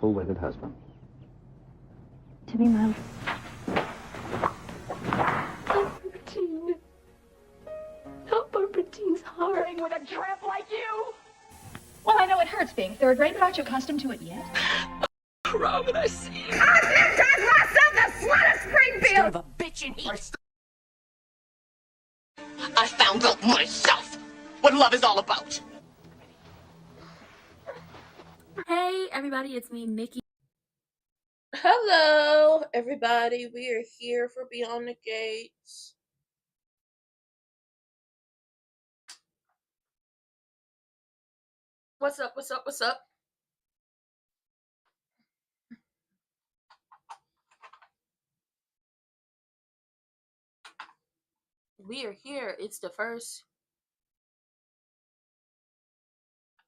purple-wetted husband. To be my... Albertine. Help Albertine's heart. With a tramp like you? Well, I know it hurts, Bing. They're a great, but aren't you accustomed to it yet? Wrong would I see? I myself the slut of Springfield! Son of a bitch in heat. I found out myself what love is all about. Hey everybody, it's me, Nikki. Hello, everybody. We are here for Beyond the Gates. What's up? What's up? What's up? We are here. It's the first.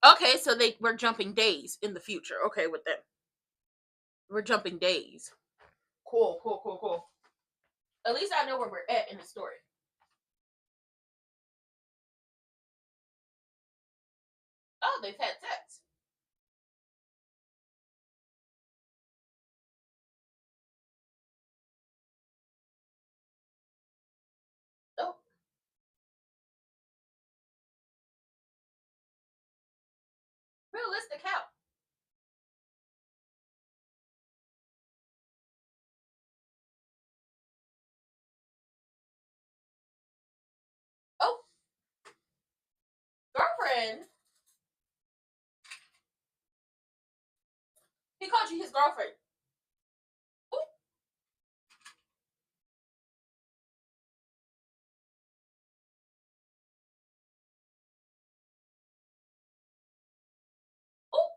Okay, so we're jumping days in the future. Okay, with them. We're jumping days. Cool, cool, cool, cool. At least I know where we're at in the story. Oh, they've had sex. Oh. Realistic how? Oh. Girlfriend? He called you his girlfriend. Ooh. Ooh.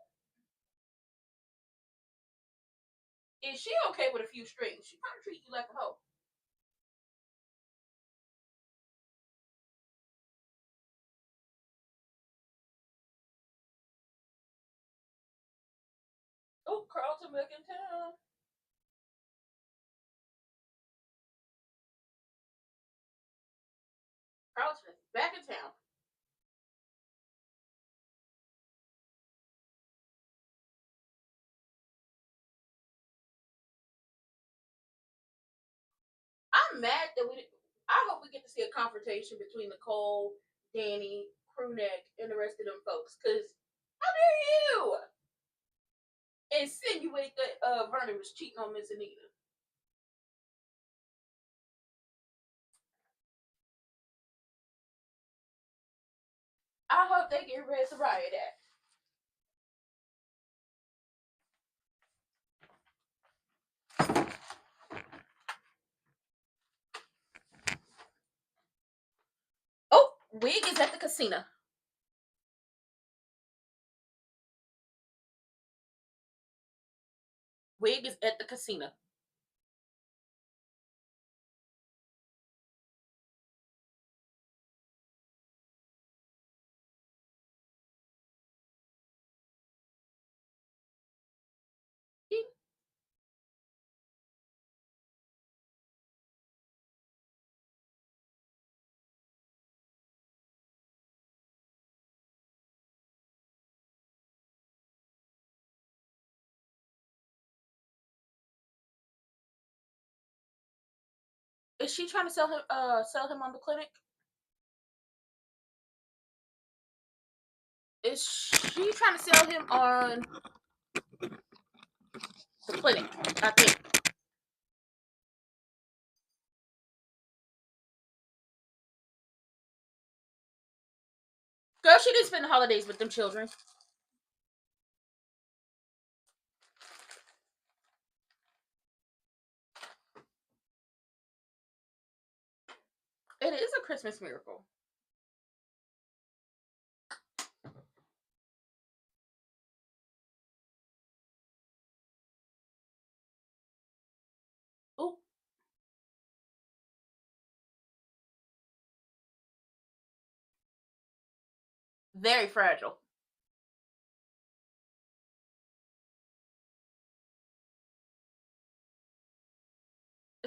Is she okay with a few strings? She probably treat you like a hoe. Oh, Carlton back in town. Carlton is back in town. I'm mad that I hope we get to see a confrontation between Nicole, Danny, Crewneck, and the rest of them folks. Cause how dare you insinuate that Vernon was cheating on Miss Anita? I hope they get rid of the riot act. Oh, Wig is at the casino. Wig is at the casino. Is she trying to sell him on the clinic? Is she trying to sell him on the clinic? I think. Girl, she didn't spend the holidays with them children. It is a Christmas miracle. Ooh. Very fragile.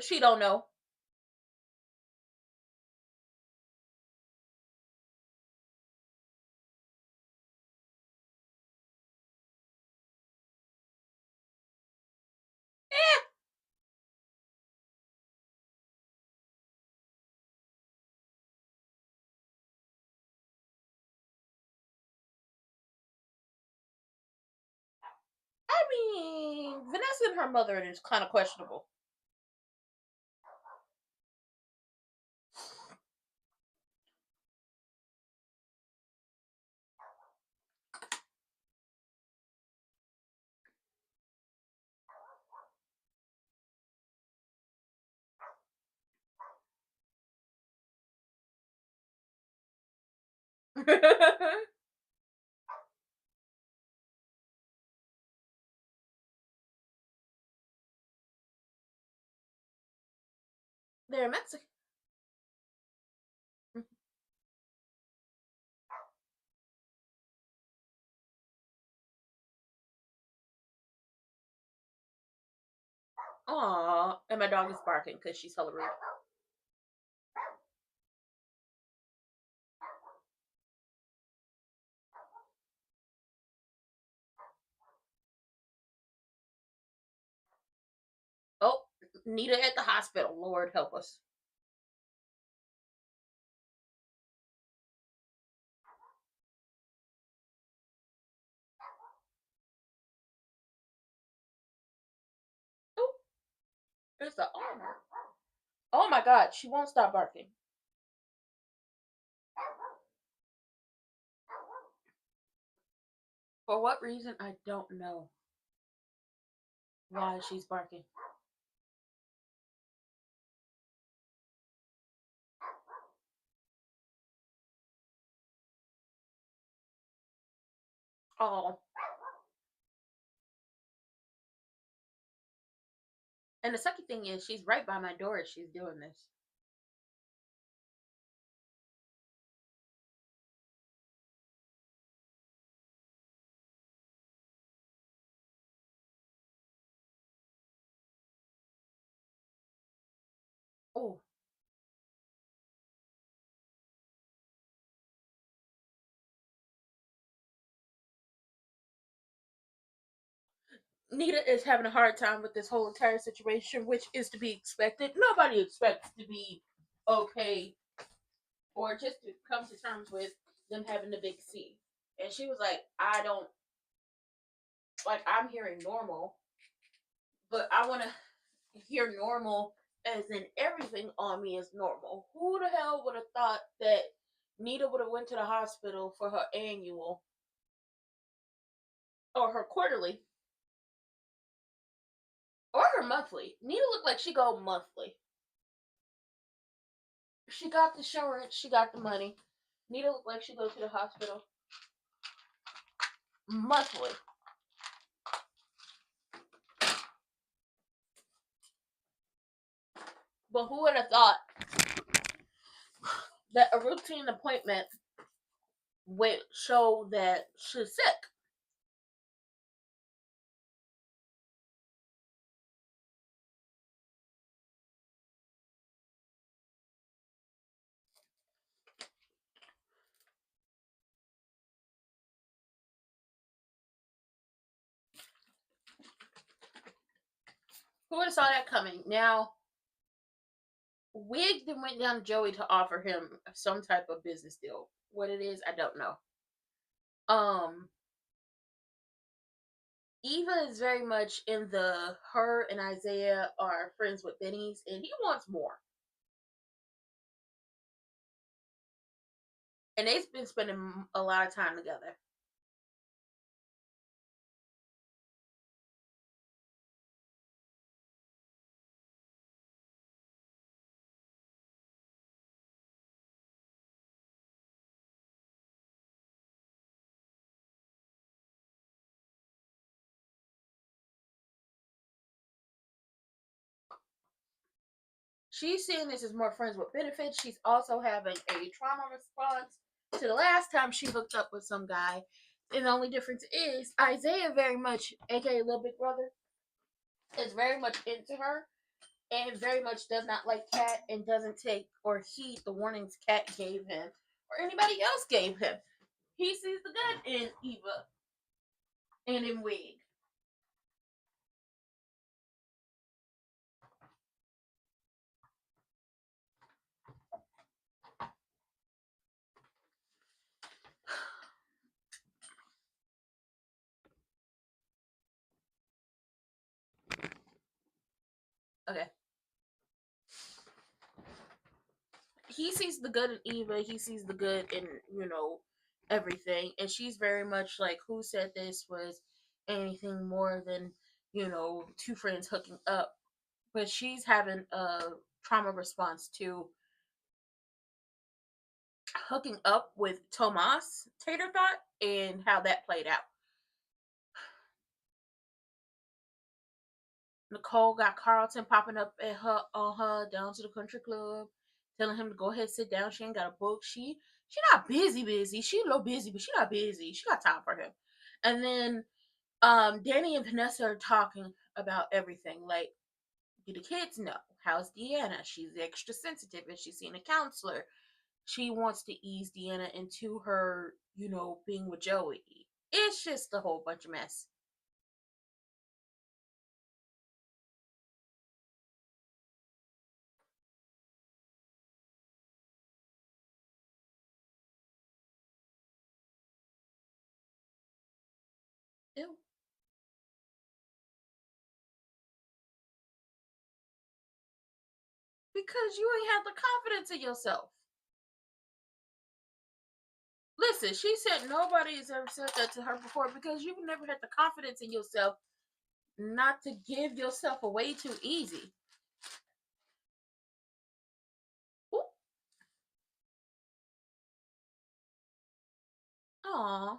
She don't know. mean, Vanessa and her mother is kind of questionable. They're Mexican. Aww, and my dog is barking because she's hella rude. Oh, Nita at the hospital. Lord help us. Oh, it's the armor. Oh my god, she won't stop barking. For what reason, I don't know why she's barking. Oh. And the second thing is, she's right by my door as she's doing this. Oh. Nita is having a hard time with this whole entire situation, which is to be expected. Nobody expects to be okay or just to come to terms with them having the big C. And she was like, I don't, like, I'm hearing normal, but I want to hear normal as in everything on me is normal. Who the hell would have thought that Nita would have went to the hospital for her annual or her quarterly or her monthly? Nita looked like she go monthly. She got the insurance, she got the money. Nita looked like she goes to the hospital monthly. But who would have thought that a routine appointment would show that she's sick? Who would have saw that coming? Now, Wig then went down to Joey to offer him some type of business deal. What it is, I don't know. Eva is very much in the her and Isaiah are friends with Benny's, and he wants more. And they've been spending a lot of time together. She's seeing this as more friends with benefits. She's also having a trauma response to the last time she hooked up with some guy. And the only difference is Isaiah very much, aka Little Big Brother, is very much into her and very much does not like Kat and doesn't take or heed the warnings Kat gave him or anybody else gave him. He sees the good in Eva and in Wig. Okay. He sees the good in Eva. He sees the good in, everything. And she's very much like, who said this was anything more than, two friends hooking up. But she's having a trauma response to hooking up with Tomas Tater Thought and how that played out. Nicole got Carlton popping up at her on her down to the country club, telling him to go ahead and sit down. She ain't got a book. She not busy. She a little busy, but she not busy. She got time for him. And then Danny and Vanessa are talking about everything. Like, do the kids know? How's Deanna? She's extra sensitive and she's seen a counselor. She wants to ease Deanna into her, being with Joey. It's just a whole bunch of mess. Ew. Because you ain't had the confidence in yourself. Listen, she said nobody has ever said that to her before because you've never had the confidence in yourself not to give yourself away too easy. Ooh. Aw.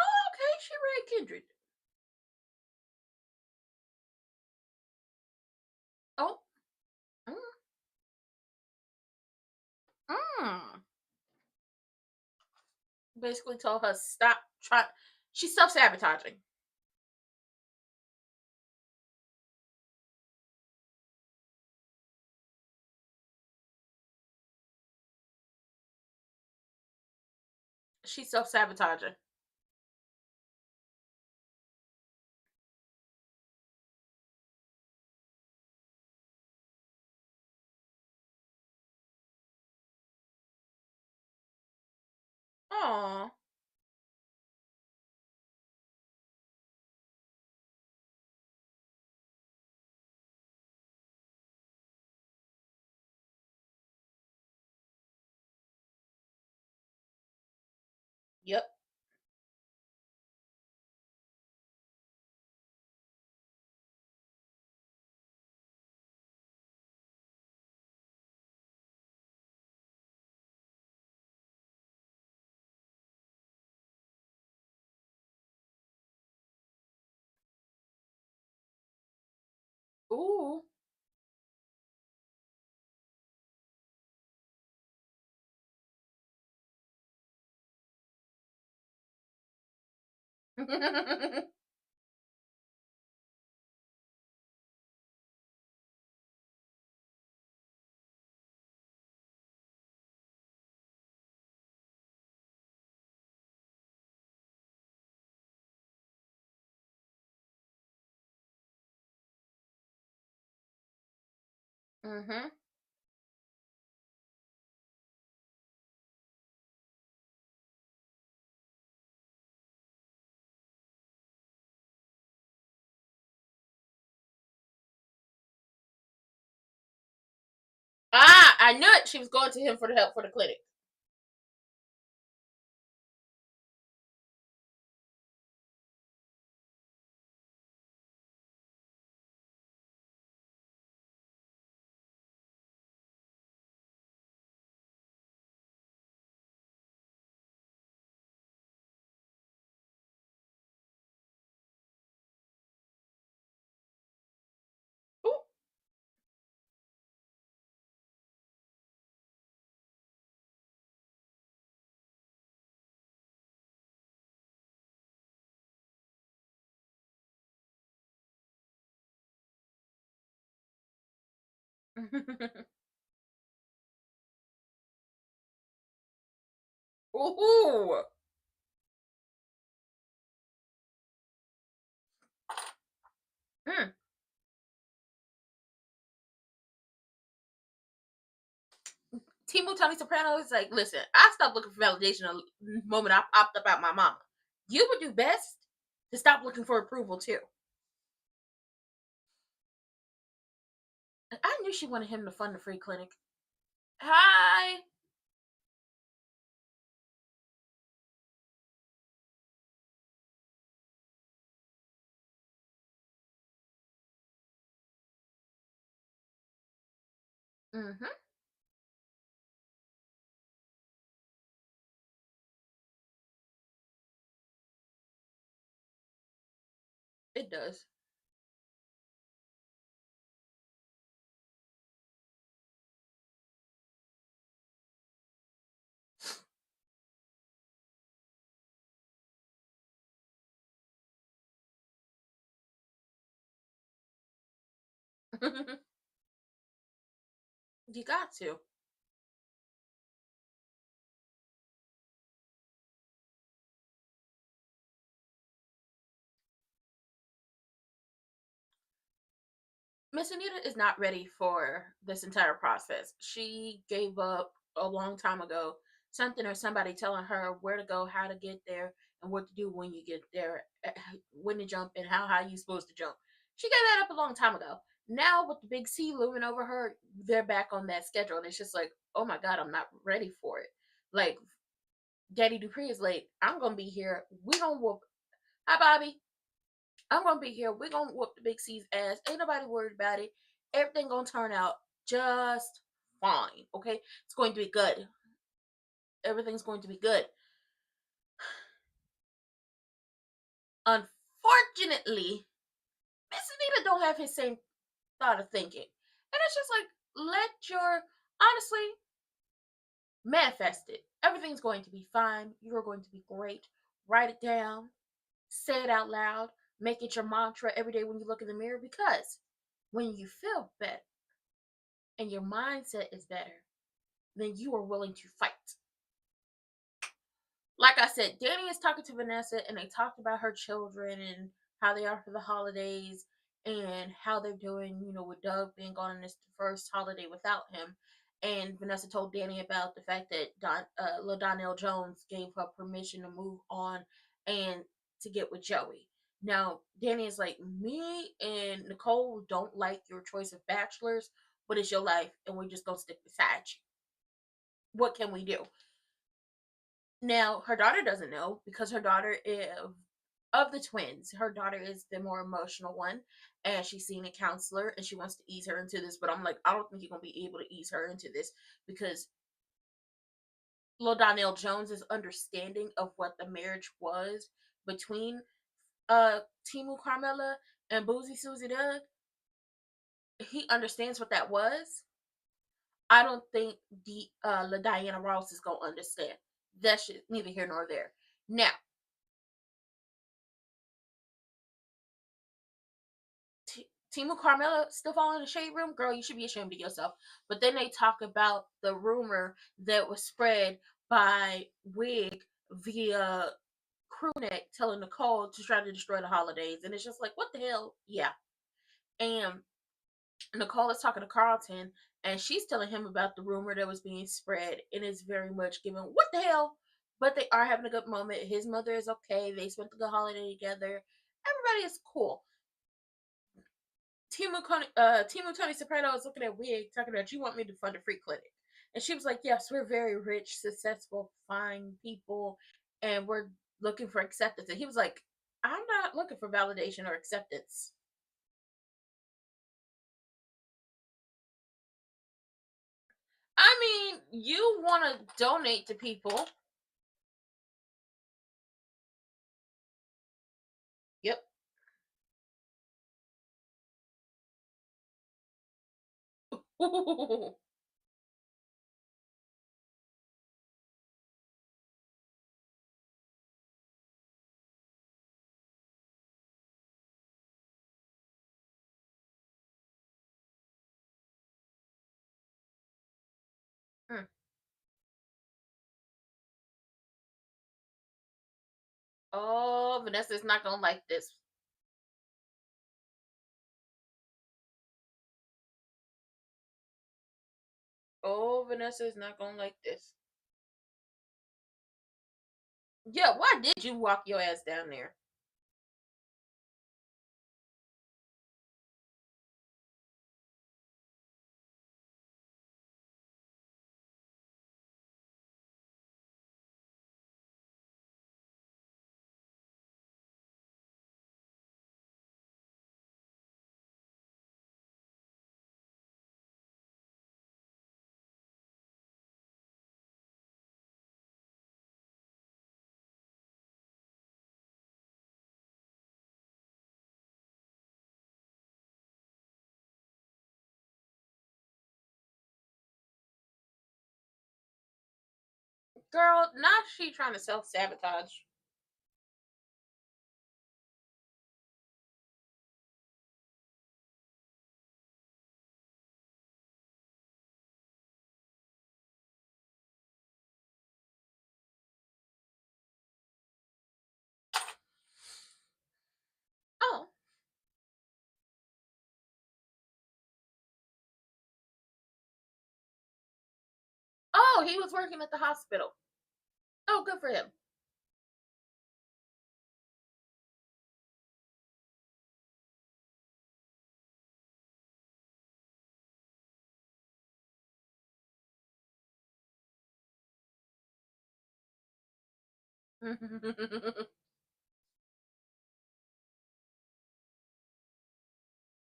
Oh, okay. She read Kindred. Oh. Mm. Mm. Basically told her stop trying. She's self-sabotaging. She's self-sabotaging. Aw. Yep. Ooh. Mm-hmm. Ah, I knew it. She was going to him for the help for the clinic. Ooh. Ooh. Mm. Timu Tony Soprano is like, listen, I stopped looking for validation the moment I popped up out my mama. You would do best to stop looking for approval too. I knew she wanted him to fund the free clinic. Hi. Mm-hmm. It does. You got to. Miss Anita is not ready for this entire process. She gave up a long time ago. Something or somebody telling her where to go, how to get there, and what to do when you get there, when to jump, and how high you supposed to jump. She gave that up a long time ago. Now with the big C looming over her, they're back on that schedule, and it's just like, oh my god, I'm not ready for it. Like Daddy Dupree is late. I'm gonna be here. We gonna whoop. Hi, Bobby. I'm gonna be here. We're gonna whoop the big C's ass. Ain't nobody worried about it. Everything gonna turn out just fine. Okay, it's going to be good. Everything's going to be good. Unfortunately, Miss Anita don't have his same thought of thinking, and it's just like let your honestly manifest it. Everything's going to be fine. You're going to be great. Write it down. Say it out loud. Make it your mantra every day when you look in the mirror because when you feel better and your mindset is better, then you are willing to fight. Like I said, Danny is talking to Vanessa and they talked about her children and how they are for the holidays and how they're doing, with Doug being gone on this first holiday without him. And Vanessa told Danny about the fact that Lil Donnell Jones gave her permission to move on and to get with Joey. Now, Danny is like, me and Nicole don't like your choice of bachelors, but it's your life and we're just going to stick beside you. What can we do? Now, her daughter doesn't know because her daughter is, of the twins, her daughter is the more emotional one, and she's seen a counselor and she wants to ease her into this. But I'm like, I don't think you're gonna be able to ease her into this because Lil Donnell Jones's understanding of what the marriage was between Timu Carmela and Boozy Susie Doug, he understands what that was. I don't think the La Diana Ross is gonna understand. That's neither here nor there. Now, Timu Carmela still fall in the shade room? Girl, you should be ashamed of yourself. But then they talk about the rumor that was spread by Wig via Crewneck telling Nicole to try to destroy the holidays. And it's just like, what the hell? Yeah. And Nicole is talking to Carlton and she's telling him about the rumor that was being spread. And it's very much given, what the hell? But they are having a good moment. His mother is okay. They spent the good holiday together. Everybody is cool. Timu Tony Soprano was looking at Wig, talking about, you want me to fund a free clinic. And she was like, yes, we're very rich, successful, fine people, and we're looking for acceptance. And he was like, I'm not looking for validation or acceptance. I mean, you want to donate to people. Yep. Hmm. Oh, Vanessa's not going to like this. Oh, Vanessa is not gonna like this. Yeah, why did you walk your ass down there? Girl, not she trying to self-sabotage. Oh. Oh, he was working at the hospital. Oh, good for him.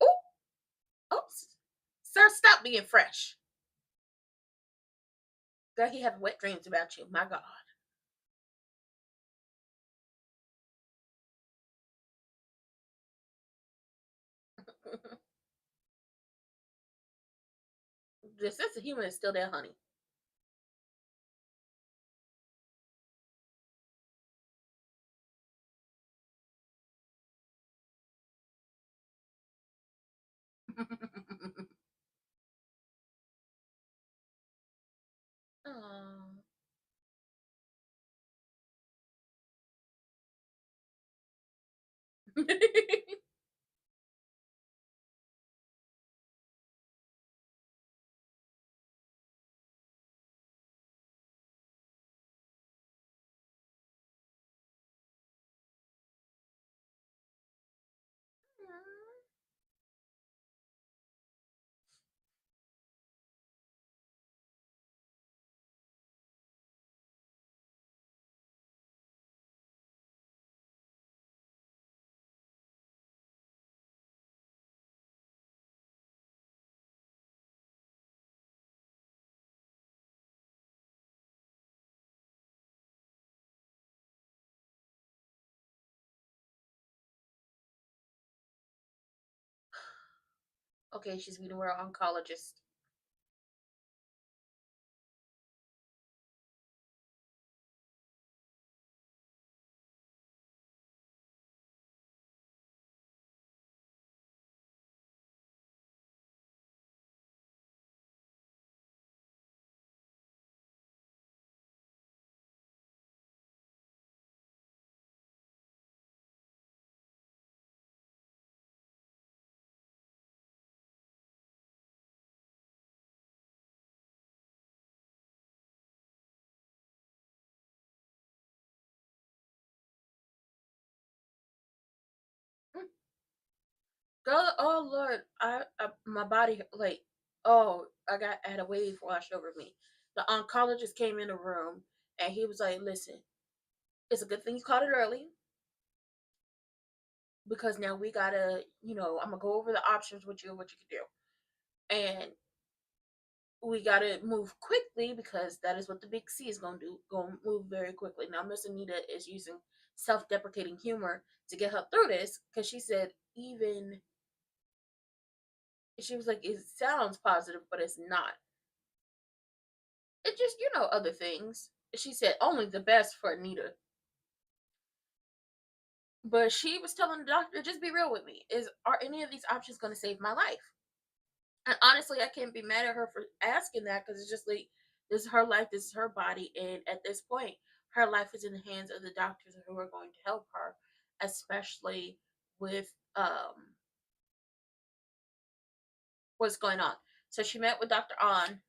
Oh, oops. Sir, stop being fresh. Girl, he had wet dreams about you. My God. The sense of humor is still there, honey. Oh. Okay, she's meeting with her oncologist. Girl, oh Lord, I my body like, oh, I had a wave wash over me. The oncologist came in the room and he was like, "Listen, it's a good thing you caught it early because now we gotta, I'm gonna go over the options with you, what you can do, and we gotta move quickly because that is what the big C is gonna do. Gonna move very quickly." Now, Miss Anita is using self-deprecating humor to get her through this because she said even she was like, "It sounds positive, but it's not. It just, other things." She said only the best for Anita. But she was telling the doctor, just be real with me. Are any of these options going to save my life? And honestly, I can't be mad at her for asking that because it's just like, this is her life, this is her body. And at this point, her life is in the hands of the doctors who are going to help her, especially with what's going on. So she met with Dr. An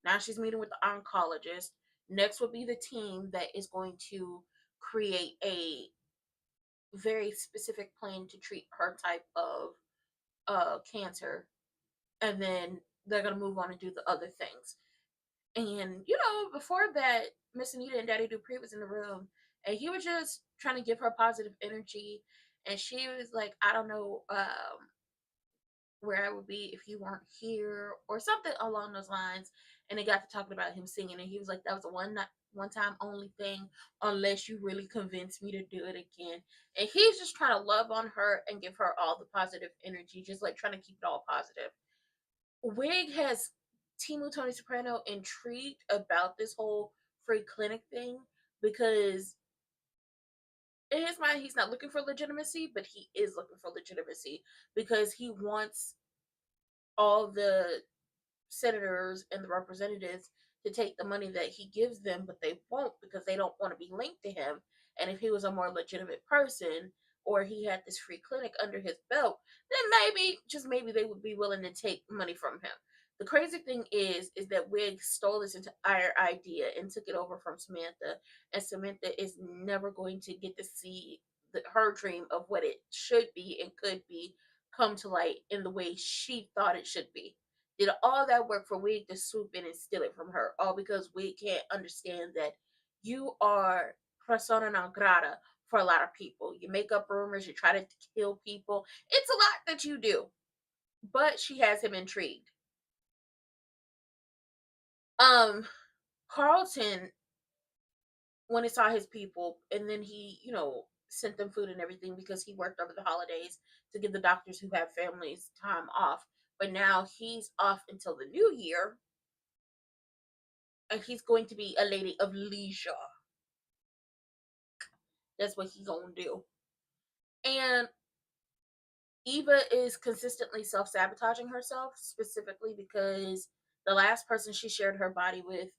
Now she's meeting with the oncologist. Next would be the team that is going to create a very specific plan to treat her type of cancer. And then they're going to move on and do the other things. And, before that, Miss Anita and Daddy Dupree was in the room, and he was just trying to give her positive energy. And she was like, I don't know where I would be if you weren't here, or something along those lines. And they got to talking about him singing, and he was like, that was a one time only thing, unless you really convince me to do it again. And he's just trying to love on her and give her all the positive energy, just like trying to keep it all positive. Wig has Tony Soprano intrigued about this whole free clinic thing, because in his mind he's not looking for legitimacy, but he is looking for legitimacy because he wants all the senators and the representatives to take the money that he gives them, but they won't because they don't want to be linked to him. And if he was a more legitimate person, or he had this free clinic under his belt, then maybe, just maybe, they would be willing to take money from him. The crazy thing is that Wig stole this entire idea and took it over from Samantha, and Samantha is never going to get to see her dream of what it should be and could be come to light in the way she thought it should be. Did all that work for Wig to swoop in and steal it from her, all because Wig can't understand that you are persona non grata for a lot of people. You make up rumors, you try to kill people. It's a lot that you do. But she has him intrigued. Carlton, when he saw his people, and then he, sent them food and everything because he worked over the holidays to give the doctors who have families time off. But now he's off until the new year, and he's going to be a lady of leisure. That's what he's gonna do. And Eva is consistently self-sabotaging herself, specifically because the last person she shared her body with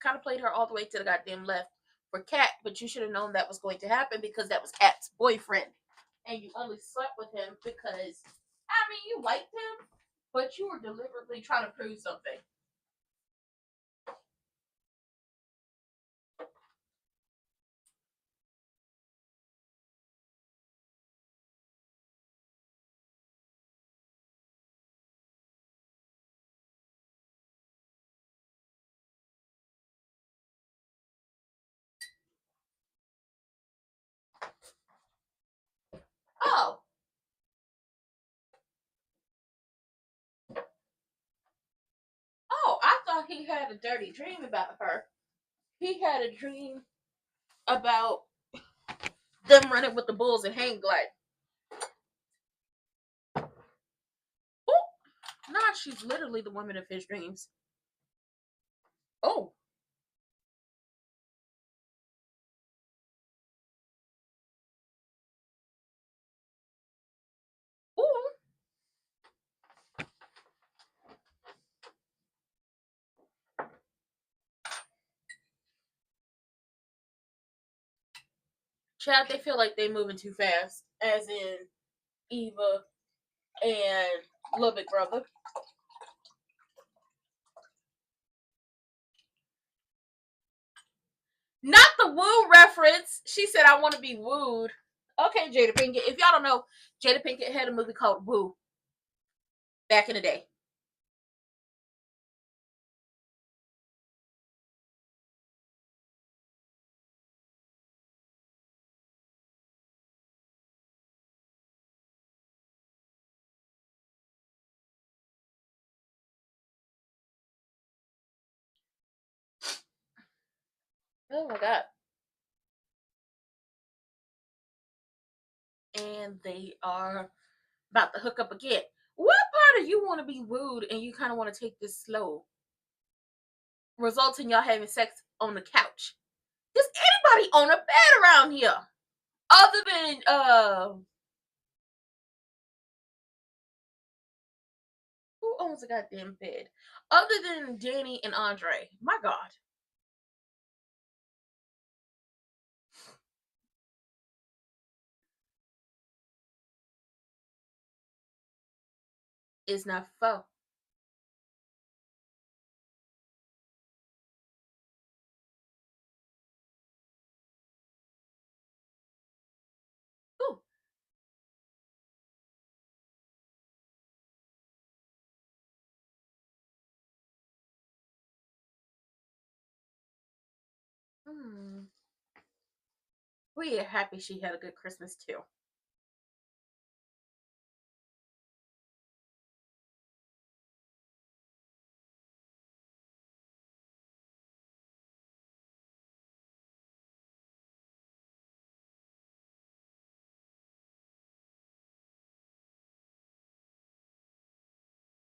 kind of played her all the way to the goddamn left for Kat, but you should have known that was going to happen because that was Kat's boyfriend. And you only slept with him because, you liked him, but you were deliberately trying to prove something. Oh. Oh, I thought he had a dirty dream about her. He had a dream about them running with the bulls and hang gliding. Oh, nah, she's literally the woman of his dreams. Oh. Ooh. Chad, they feel like they moving too fast, as in Eva and Little Big Brother. Not the woo reference. She said, I want to be wooed. Okay, Jada Pinkett. If y'all don't know, Jada Pinkett had a movie called Woo back in the day. Oh my god. And they are about to hook up again. What part of you want to be wooed and you kind of want to take this slow? Results in y'all having sex on the couch. Does anybody own a bed around here? Other than who owns a goddamn bed? Other than Danny and Andre. My god. It's not faux. We are happy she had a good Christmas too.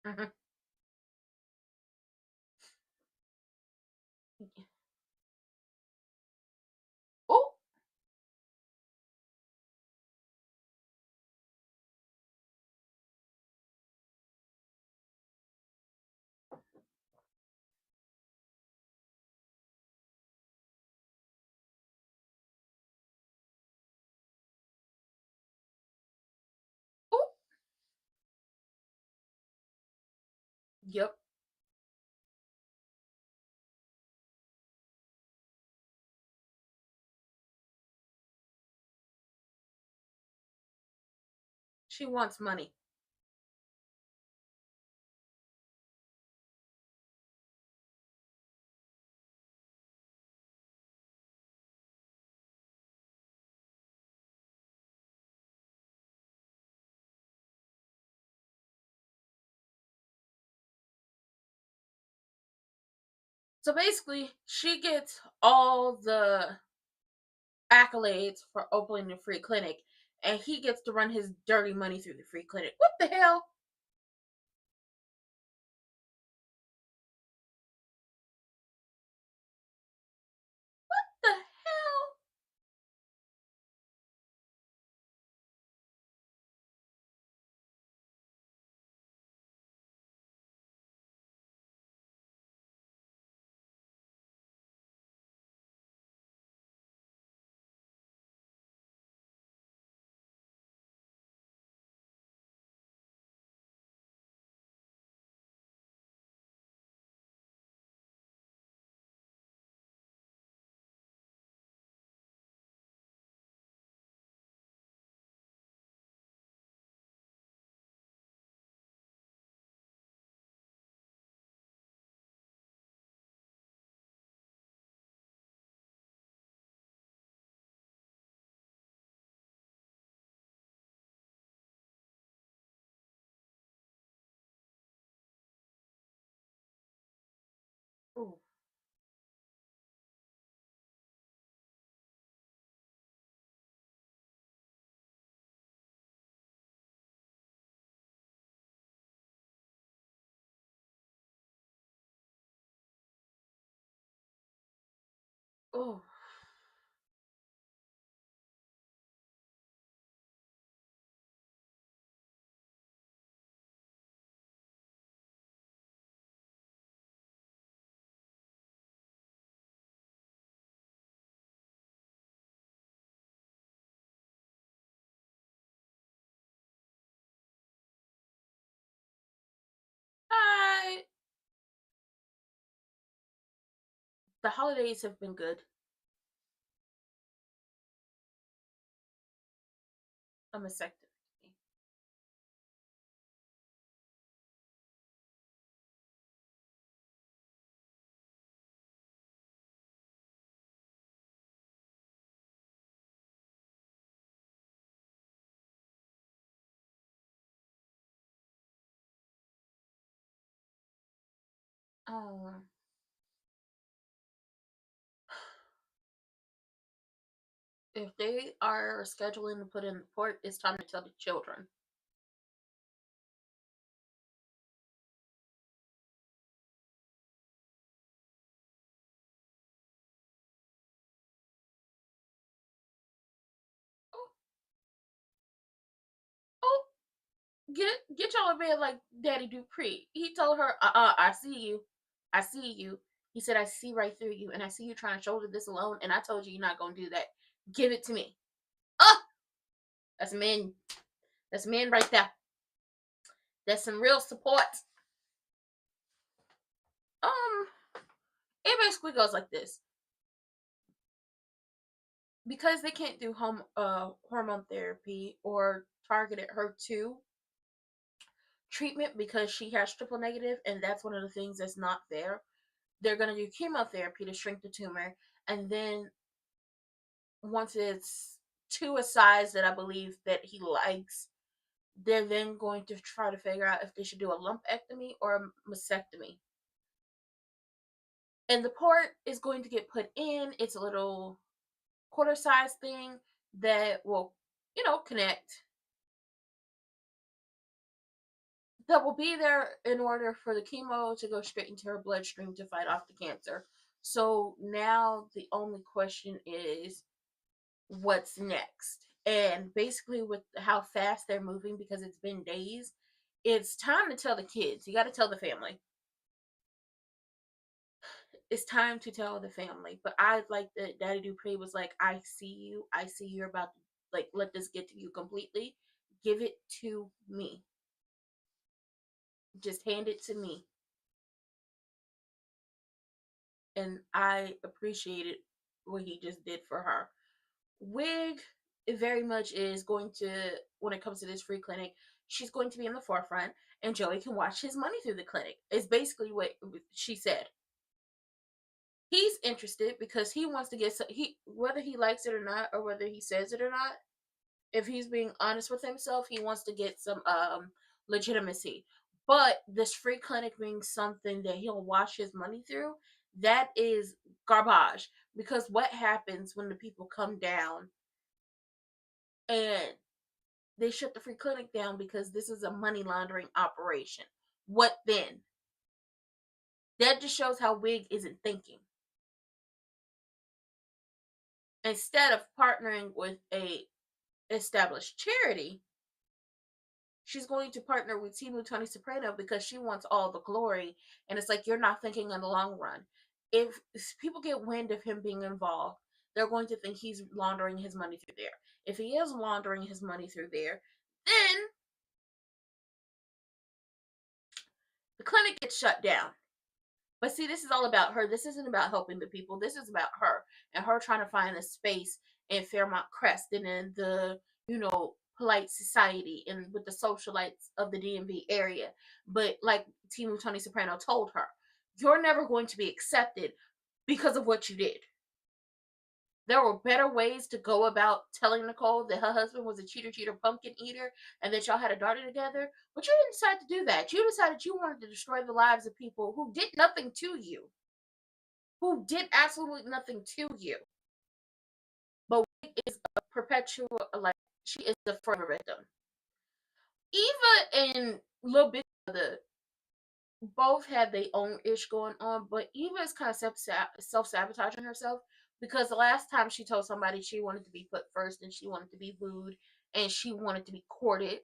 Mhm. Oh, oh, yep. She wants money. So basically, she gets all the accolades for opening a free clinic, and he gets to run his dirty money through the free clinic. What the hell? The hell? Ooh. Oh. I The holidays have been good. A mastectomy. Um, if they are scheduling to put in the port, it's time to tell the children. Oh, oh, get y'all in bed like Daddy Dupree. He told her, I see you. I see you. He said, I see right through you, and I see you trying to shoulder this alone, and I told you you're not gonna do that. Give it to me. Oh, that's men. That's men right there. That's some real support. Um, it basically goes like this. Because they can't do hormone therapy or targeted HER2 treatment because she has triple negative, and that's one of the things that's not there. They're gonna do chemotherapy to shrink the tumor, and then once it's to a size that I believe that he likes, they're then going to try to figure out if they should do a lumpectomy or a mastectomy. And the port is going to get put in. It's a little quarter size thing that will, connect. That will be there in order for the chemo to go straight into her bloodstream to fight off the cancer. So now the only question is, what's next? And basically, with how fast they're moving, because it's been days, it's time to tell the kids. You got to tell the family. It's time to tell the family. But I like that Daddy Dupree was like, I see you. I see you're about to, like, let this get to you completely. Give it to me. Just hand it to me. And I appreciated what he just did for her. Wig, it very much is going to, when it comes to this free clinic, she's going to be in the forefront, and Joey can watch his money through the clinic. Is basically what she said. He's interested because he wants to get whether he likes it or not, or whether he says it or not. If he's being honest with himself, he wants to get some legitimacy. But this free clinic being something that he'll wash his money through, that is garbage. Because what happens when the people come down and they shut the free clinic down because this is a money laundering operation? What then? That just shows how Wig isn't thinking. Instead of partnering with a established charity, she's going to partner with Tony Soprano because she wants all the glory. And it's like, you're not thinking in the long run. If people get wind of him being involved, they're going to think he's laundering his money through there. If he is laundering his money through there, then the clinic gets shut down. But see, this is all about her. This isn't about helping the people. This is about her and her trying to find a space in Fairmont Crest and in the, polite society and with the socialites of the DMV area. But like Tony Soprano told her, you're never going to be accepted because of what you did. There were better ways to go about telling Nicole that her husband was a cheater, pumpkin eater, and that y'all had a daughter together. But you didn't decide to do that. You decided you wanted to destroy the lives of people who did nothing to you. Who did absolutely nothing to you. But Wig is a perpetual, like, she is the forever victim. Eva and Lil Big Brother both have their own ish going on, but Eva is kind of self-sabotaging herself because the last time she told somebody she wanted to be put first and she wanted to be wooed and she wanted to be courted, he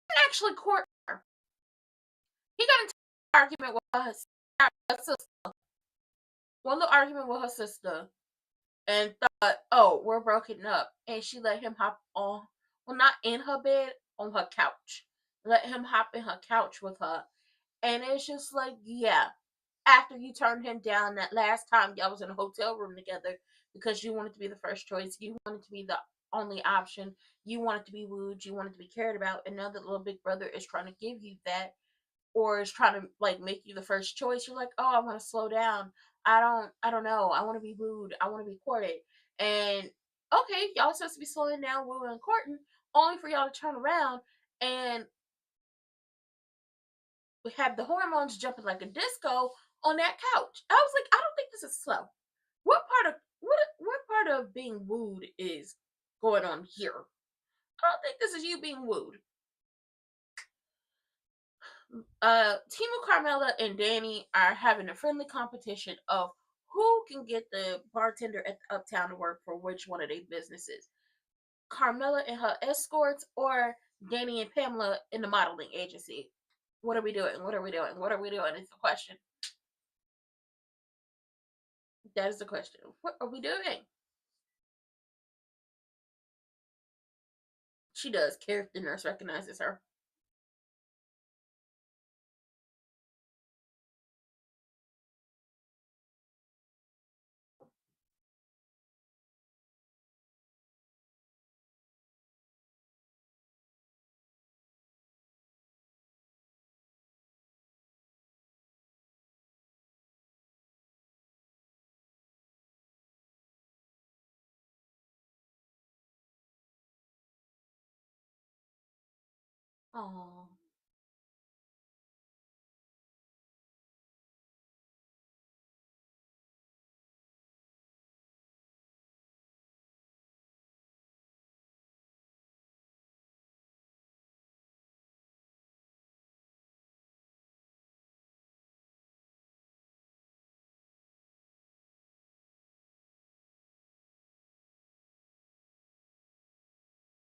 didn't actually court her. He got into an argument with her sister. One little argument with her sister and thought, oh, we're broken up. And she let him hop on, well, not in her bed, on her couch. Let him hop in her couch with her. And it's just like, yeah, after you turned him down that last time y'all was in a hotel room together because you wanted to be the first choice, you wanted to be the only option, you wanted to be wooed, you wanted to be cared about, and now that Little Big Brother is trying to give you that, or is trying to like make you the first choice, you're like, oh, I want to slow down. I don't know. I want to be wooed. I want to be courted. And okay, y'all supposed to be slowing down, wooing and courting, only for y'all to turn around and we have the hormones jumping like a disco on that couch. I was like, I don't think this is slow. What part of being wooed is going on here? I don't think this is you being wooed. Timu, Carmella, and Danny are having a friendly competition of who can get the bartender at the Uptown to work for which one of their businesses. Carmella and her escorts, or Danny and Pamela in the modeling agency. What are we doing? What are we doing? What are we doing? Is the question. That is the question. What are we doing? She does. Character nurse recognizes her. Aww.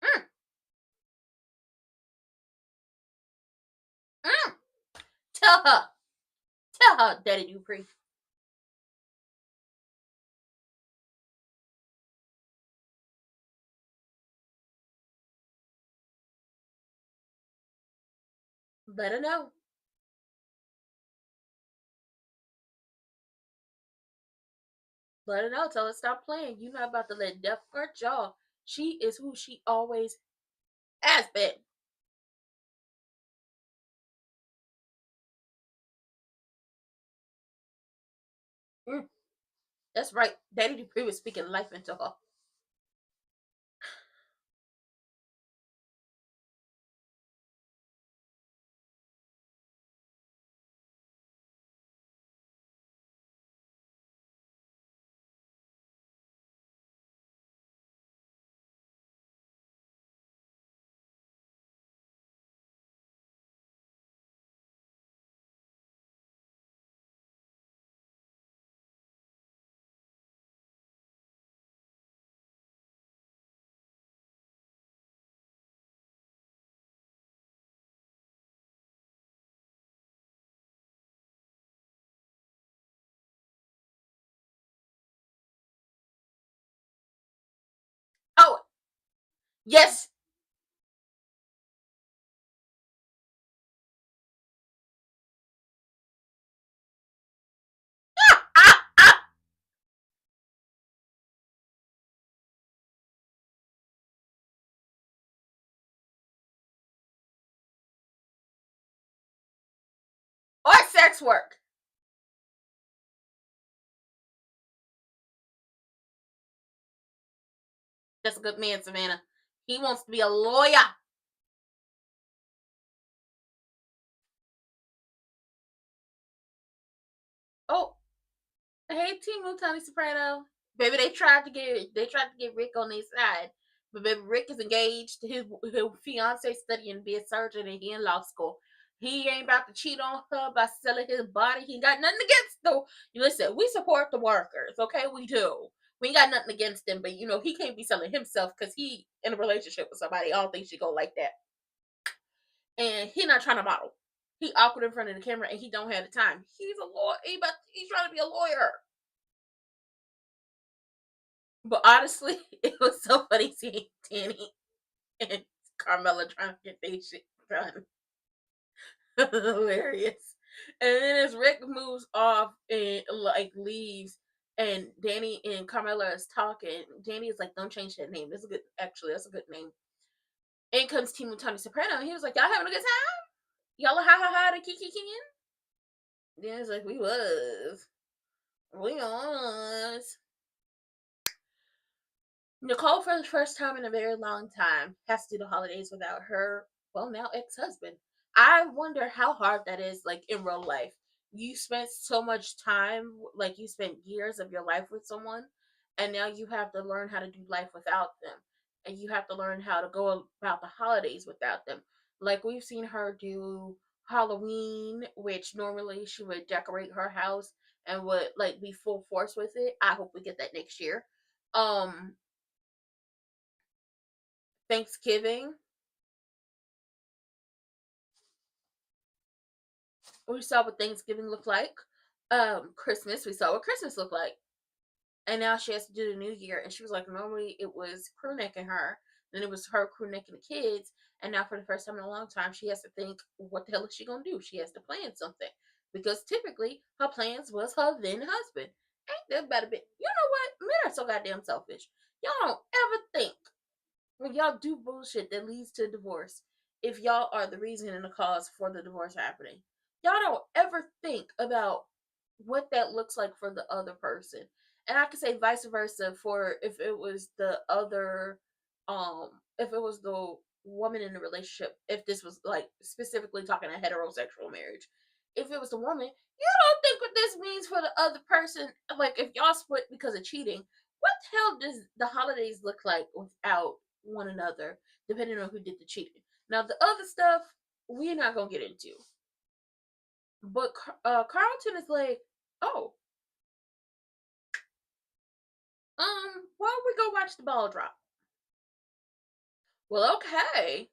Mm, mm. Tell her, Daddy Dupree. Let her know. Let her know. Tell her stop playing. You're not about to let death hurt y'all. She is who she always has been. Mm, that's right. Daddy Dupree was speaking life into her. Oh, yes. Or sex work. That's a good man, Savannah. He wants to be a lawyer. Oh, hey, Team Tony Soprano. Baby, they tried to get Rick on their side, but baby, Rick is engaged. His fiance studying to be a surgeon, and he in law school. He ain't about to cheat on her by selling his body. He got nothing against though. You listen, we support the workers, okay? We do. We ain't got nothing against them, but he can't be selling himself because he in a relationship with somebody. I don't think she go like that. And he not trying to model. He awkward in front of the camera, and he don't have the time. He's a lawyer. He's trying to be a lawyer. But honestly, it was so funny seeing Danny and Carmela trying to get their shit done. Hilarious. And then as Rick moves off and like leaves, and Danny and Carmela is talking, Danny is like, "Don't change that name. That's a good name." In comes Team Tony Soprano. He was like, "Y'all having a good time? Y'all are ha ha ha to kiki king?" Danny's like, "We was. We was." Nicole, for the first time in a very long time, has to do the holidays without her, well, now ex-husband. I wonder how hard that is, like, in real life. You spent so much time, like, you spent years of your life with someone, and now you have to learn how to do life without them. And you have to learn how to go about the holidays without them. Like, we've seen her do Halloween, which normally she would decorate her house and would, like, be full force with it. I hope we get that next year. Um, Thanksgiving, we saw what Thanksgiving looked like. Christmas, we saw what Christmas looked like. And now she has to do the New Year. And she was like, normally it was crew necking her, then it was her crew necking the kids. And now for the first time in a long time, she has to think, what the hell is she gonna do? She has to plan something. Because typically her plans was her then husband. Ain't that about a bit? You know what? Men are so goddamn selfish. Y'all don't ever think when y'all do bullshit that leads to divorce, if y'all are the reason and the cause for the divorce happening, y'all don't ever think about what that looks like for the other person. And I could say vice versa for if it was the other, if it was the woman in a relationship, if this was like specifically talking a heterosexual marriage, if it was the woman, you don't think what this means for the other person. Like if y'all split because of cheating, what the hell does the holidays look like without one another, depending on who did the cheating? Now the other stuff we're not gonna get into. But Carlton is like, oh, why don't we go watch the ball drop? Well, okay.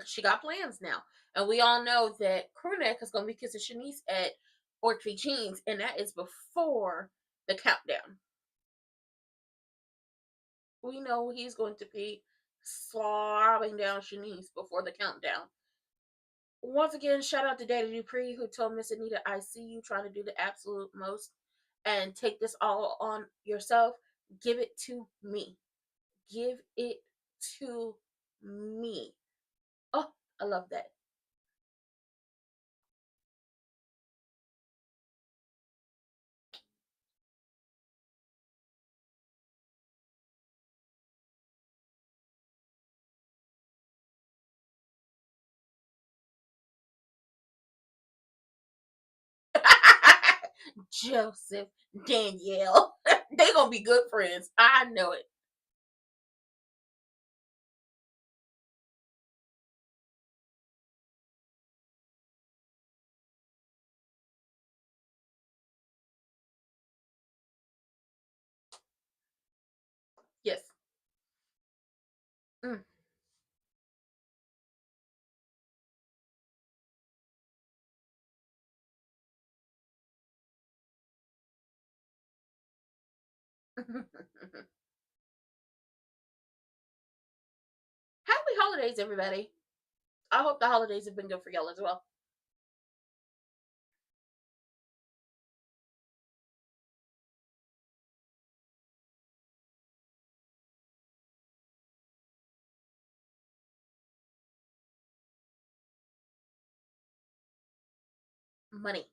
She got plans now. And we all know that Crewneck is going to be kissing Shanice at Orchard Jeans, and that is before the countdown. We know he's going to be slobbing down Shanice before the countdown. Once again, shout out to Daddy Dupree, who told Miss Anita, I see you trying to do the absolute most and take this all on yourself. Give it to me. Give it to me. Oh, I love that. Joseph, Danielle. They gonna be good friends. I know it. Yes. Mm. Happy holidays, everybody. I hope the holidays have been good for y'all as well. Money.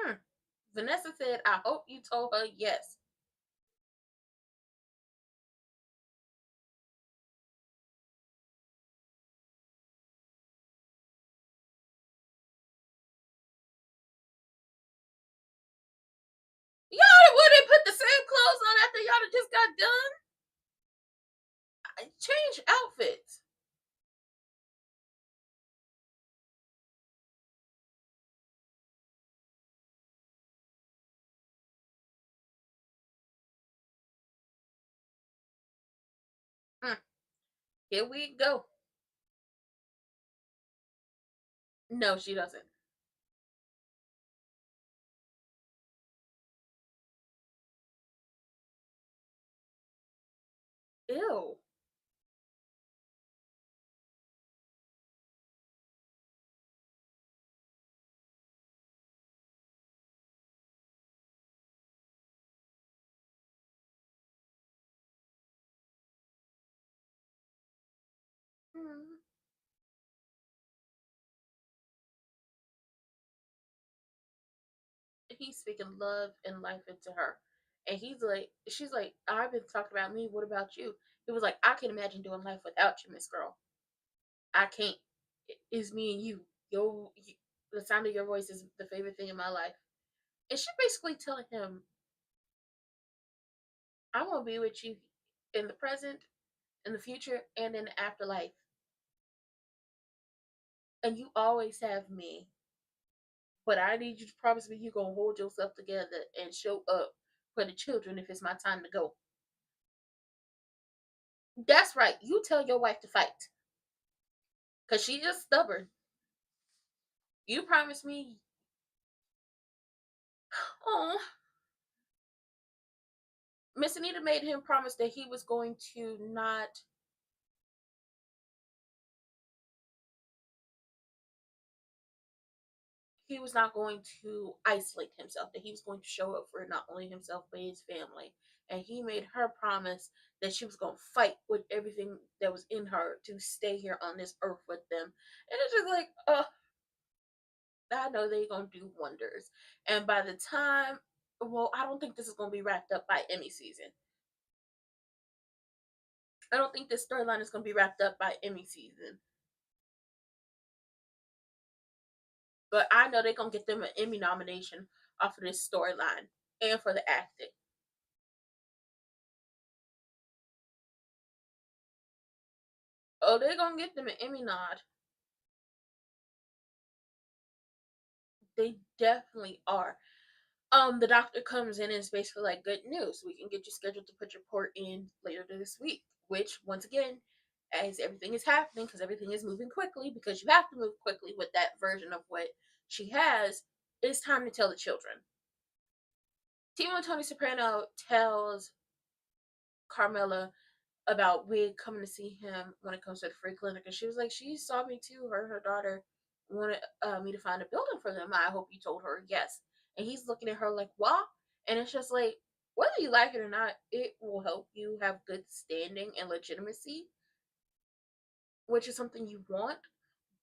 Mm. Vanessa said, I hope you told her yes. Y'all wouldn't put the same clothes on after y'all just got done? Change outfits. Mm. Here we go. No, she doesn't. Ew. Mm. He's speaking love and life into her. And she's like, I've been talking about me. What about you? He was like, I can imagine doing life without you, Miss Girl. I can't. It's me and you. The sound of your voice is the favorite thing in my life. And she basically telling him, I want to be with you in the present, in the future, and in the afterlife. And you always have me. But I need you to promise me you're going to hold yourself together and show up for the children if it's my time to go. That's right. You tell your wife to fight. Because she is stubborn. You promised me. Oh. Miss Anita made him promise that he was going to not. He was not going to isolate himself, that he was going to show up for not only himself but his family. And he made her promise that she was going to fight with everything that was in her to stay here on this earth with them. And it's just like, I know they're going to do wonders. And by the time well, I don't think this is going to be wrapped up by Emmy season. I don't think this storyline is going to be wrapped up by Emmy season. But I know they're going to get them an Emmy nomination off of this storyline and for the acting. Oh, they're going to get them an Emmy nod. They definitely are. The doctor comes in and is basically like, good news, we can get you scheduled to put your report in later this week. Which, once again, as everything is happening, because everything is moving quickly, because you have to move quickly with that version of what she has, it's time to tell the children. Timo Tony Soprano tells Carmela about Wig coming to see him when it comes to the free clinic, and she was like, she saw me too. Her and her daughter wanted me to find a building for them. I hope you told her yes. And he's looking at her like, what? And it's just like, whether you like it or not, it will help you have good standing and legitimacy, which is something you want.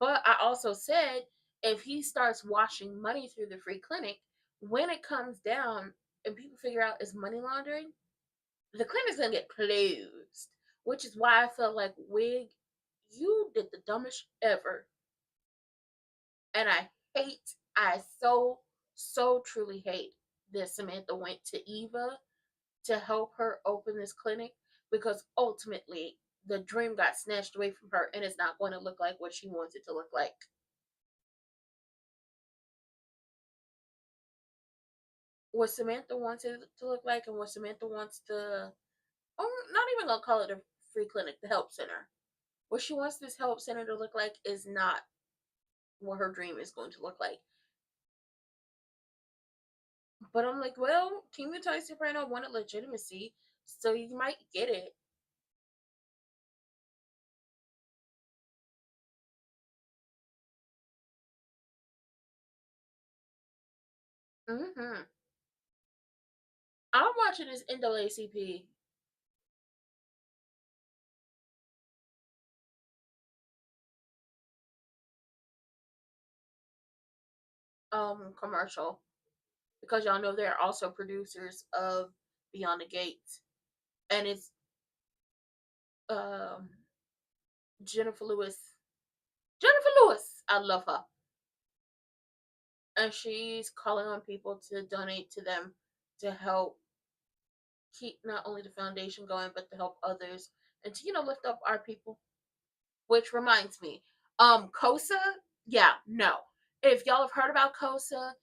But I also said, if he starts washing money through the free clinic, when it comes down and people figure out it's money laundering, the clinic's gonna get closed. Which is why I felt like, Wig, you did the dumbest ever. And I so truly hate that Samantha went to Eva to help her open this clinic, because ultimately the dream got snatched away from her and it's not going to look like what she wants it to look like. What Samantha wants it to look like, and what Samantha wants to, not even gonna call it a free clinic, the help center. What she wants this help center to look like is not what her dream is going to look like. But I'm like, well, King Tony Soprano wanted legitimacy, so you might get it. I'm watching this NAACP commercial, because y'all know they're also producers of Beyond the Gates, and it's um Jennifer Lewis. Jennifer Lewis, I love her, and she's calling on people to donate to them to help keep not only the foundation going, but to help others and to lift up our people. Which reminds me, COSA, yeah, no. If y'all have heard about COSA,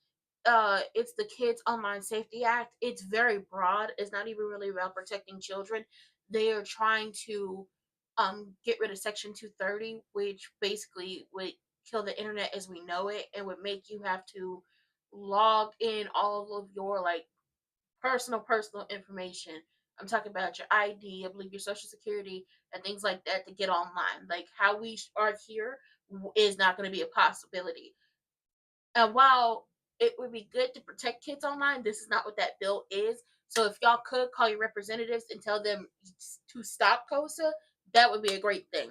it's the Kids Online Safety Act. It's very broad. It's not even really about protecting children. They are trying to get rid of Section 230, which basically would kill the internet as we know it and would make you have to log in all of your like personal information. I'm talking about your ID, I believe your social security, and things like that to get online. Like how we are here is not going to be a possibility. And while it would be good to protect kids online, this is not what that bill is. So if y'all could call your representatives and tell them to stop COSA, that would be a great thing.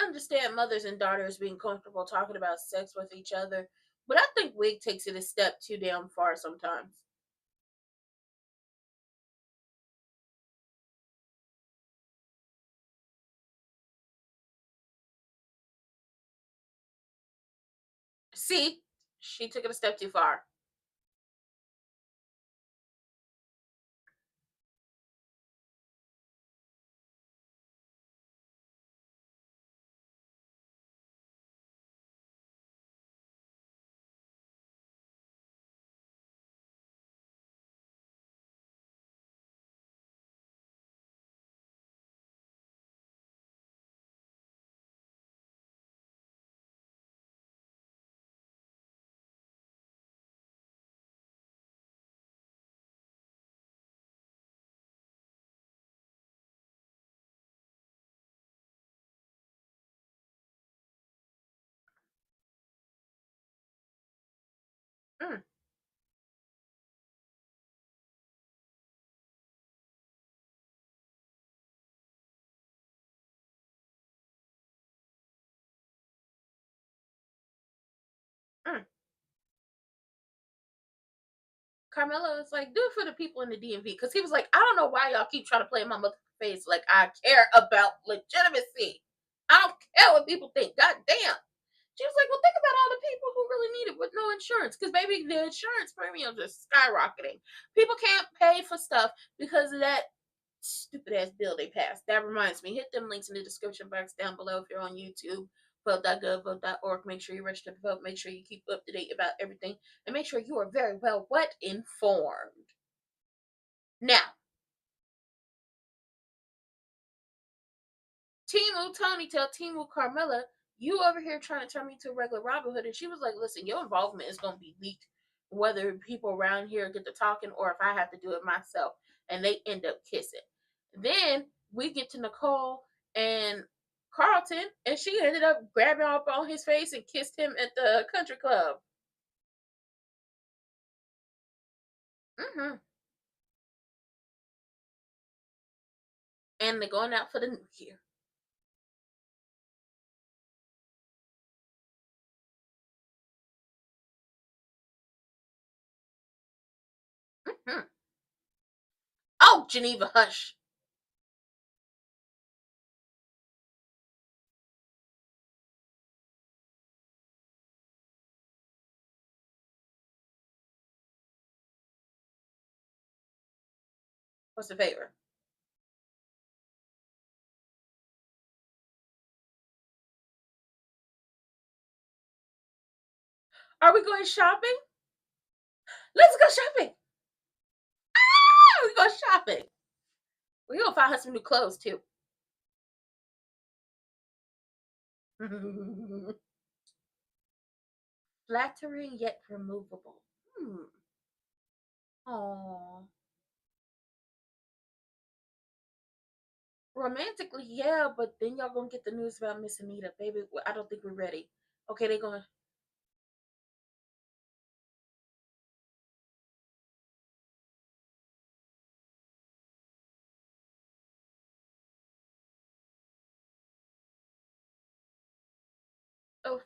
I understand mothers and daughters being comfortable talking about sex with each other, but I think Wig takes it a step too damn far sometimes. See, she took it a step too far. Carmelo is like, do it for the people in the DMV. Because he was like, I don't know why y'all keep trying to play in my motherfucking face. Like, I care about legitimacy. I don't care what people think. God damn. She was like, well, think about all the people who really need it with no insurance. Because, baby, the insurance premiums are skyrocketing. People can't pay for stuff because of that stupid ass bill they passed. That reminds me, hit them links in the description box down below if you're on YouTube. Vote.gov, vote.org. Make sure you register to vote. Make sure you keep up to date about everything. And make sure you are very well informed. Now, Timu Tony tell Timu Carmella, you over here trying to turn me to a regular Robin Hood. And she was like, listen, your involvement is going to be leaked, whether people around here get to talking or if I have to do it myself. And they end up kissing. Then we get to Nicole and Carlton, and she ended up grabbing up on his face and kissed him at the country club. And they're going out for the new year. Oh, Geneva, hush. What's the favor? Are we going shopping? Let's go shopping. We go shopping. We're gonna find her some new clothes too. Flattering yet removable. Aww. Romantically, yeah, but then y'all gonna get the news about Miss Anita, baby. I don't think we're ready. Okay, they going. Oh,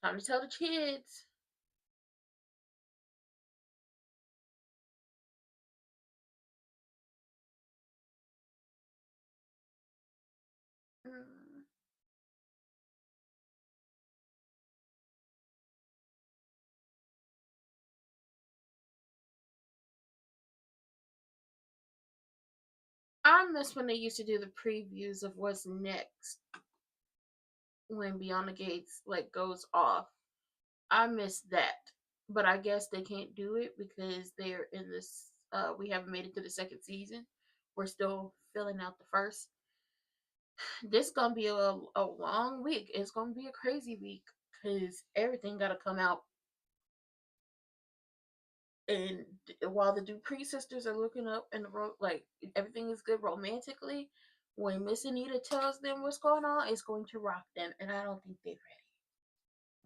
time to tell the kids. I miss when they used to do the previews of what's next when Beyond the Gates goes off. I miss that, but I guess they can't do it because they're in this. We haven't made it to the second season. We're still filling out the first. This gonna be a long week. It's gonna be a crazy week because everything gotta come out. And while the Dupree sisters are looking up and everything is good romantically, when Miss Anita tells them what's going on, it's going to rock them, and I don't think they're ready.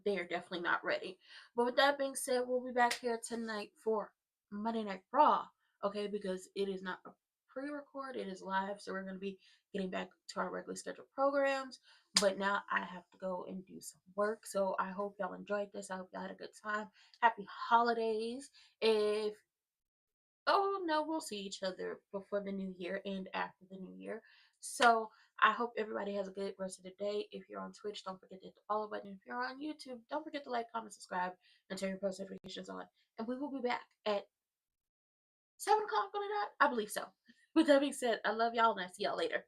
They are definitely not ready. But with that being said, we'll be back here tonight for Monday Night Raw, okay? Because it is not a pre-record, it is live, so we're going to be getting back to our regularly scheduled programs. But now I have to go and do some work, so I hope y'all enjoyed this. I hope y'all had a good time. Happy holidays. Oh no, we'll see each other before the new year and after the new year. So I hope everybody has a good rest of the day. If you're on Twitch, don't forget to hit the follow button. If you're on YouTube, don't forget to like, comment, subscribe, and turn your post notifications on. And we will be back at 7 o'clock on the dot. I believe so. With that being said, I love y'all and I see y'all later.